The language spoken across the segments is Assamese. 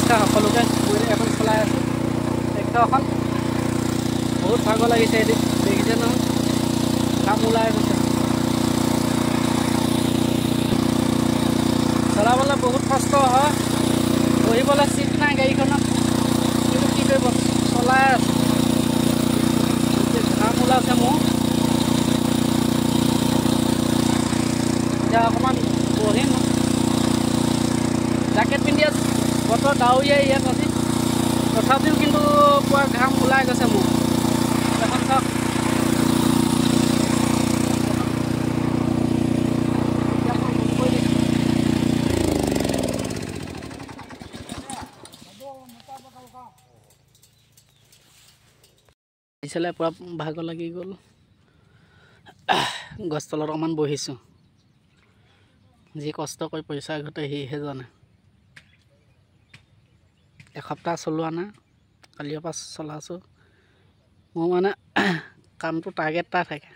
নমস্কাৰ সকলোকে মই এখন চলাই আছোঁ ট্ৰেক্টৰখন বহুত ভাগৰ লাগিছে এদিন দেখিছে নহয় কাম ওলাই গৈছে চলাবলৈ বহুত কষ্ট হয় বহিবলৈ চিট নাই গাড়ীখনত কিন্তু কি কৰিব চলাই আছোঁ কাম ওলাইছে মোৰ এতিয়া অকণমান বহিম জেকেট পিন্ধি আছোঁ বতৰ ডাৱৰীয়া ইয়াত আজি তথাপিও কিন্তু পুৰা ঘাম ওলাই গৈছে মোৰ এখন চাওক পিছলে পুৰা ভাগৰ লাগি গ'ল গছ তলত অকণমান বহিছোঁ যি কষ্ট কৰি পইচা ঘটে সিহে জানে এসপ্তাহ চলোৱা নাই কালিৰ পৰা চলাইছোঁ মোৰ মানে কামটো টাৰ্গেট এটা থাকে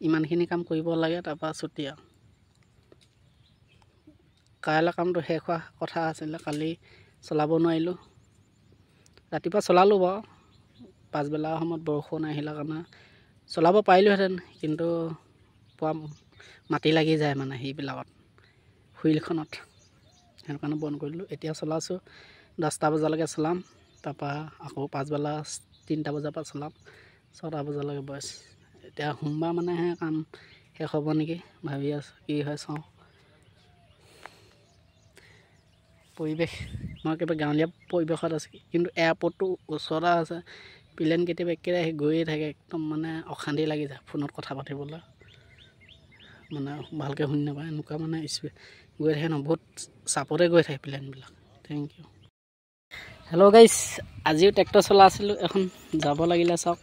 ইমানখিনি কাম কৰিব লাগে তাৰপৰা ছুটি আৰু কাইলৈ কামটো শেষ হোৱা কথা আছিলে কালি চলাব নোৱাৰিলোঁ ৰাতিপুৱা চলালোঁ বাৰু পাছবেলা সময়ত বৰষুণ আহিলে কাৰণে চলাব পাৰিলোঁহেঁতেন কিন্তু পুৰা মাটি লাগি যায় মানে সেইবিলাকত হুইলখনত সেইটো কাৰণে বন্ধ কৰিলোঁ এতিয়া চলাইছোঁ 10টা বজালৈকে চলাম তাৰপৰা আকৌ পাছবেলা 3টা বজাৰ পৰা চলাম 6টা বজালৈকে বছ এতিয়া সোমবাৰ মানেহে কাম শেষ হ'ব নেকি ভাবি আছোঁ কি হয় চাওঁ পৰিৱেশ মই একেবাৰে গাঁৱলীয়া পৰিৱেশত আছে কিন্তু এয়াৰপৰ্টটো ওচৰতে আছে প্লেন কেতিয়াবা একেবাৰে আহি গৈয়ে থাকে একদম মানে অশান্তি লাগি যায় ফোনত কথা পাতিবলৈ মানে ভালকৈ শুনি নাপায় এনেকুৱা মানে গৈ থাকে ন বহুত চাপতে গৈ থাকে প্লেনবিলাক থেংক ইউ হেল্ল' গাইছ আজিও ট্ৰেক্টৰ চলাই আছিলোঁ এখন যাব লাগিলে চাওক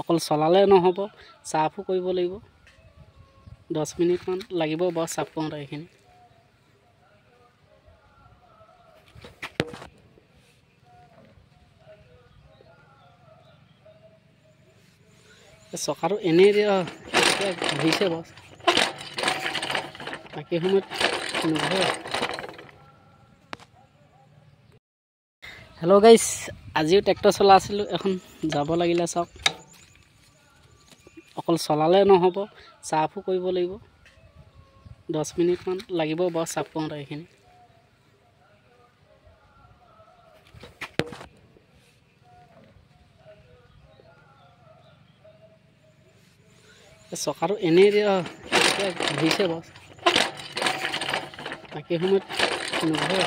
অকল চলালে নহ'ব চাফো কৰিব লাগিব 10 মিনিটমান লাগিব বাৰু চাফ কৰোঁতে এইখিনি চকাটো এনেই দিয়া ঘূৰিছে বাৰু বাকী সময়ত নঘূৰে হেল্ল' গাইছ আজিও ট্ৰেক্টৰ চলাই আছিলোঁ এখন যাব লাগিলে চাওক অকল চলালে নহ'ব চাফো কৰিব লাগিব 10 মিনিটমান লাগিব বাৰু চাফ কৰোঁতে এইখিনি চকাটো এনেই দিয়া ঘূৰিছে বাৰু বাকী সময়ত নঘূৰে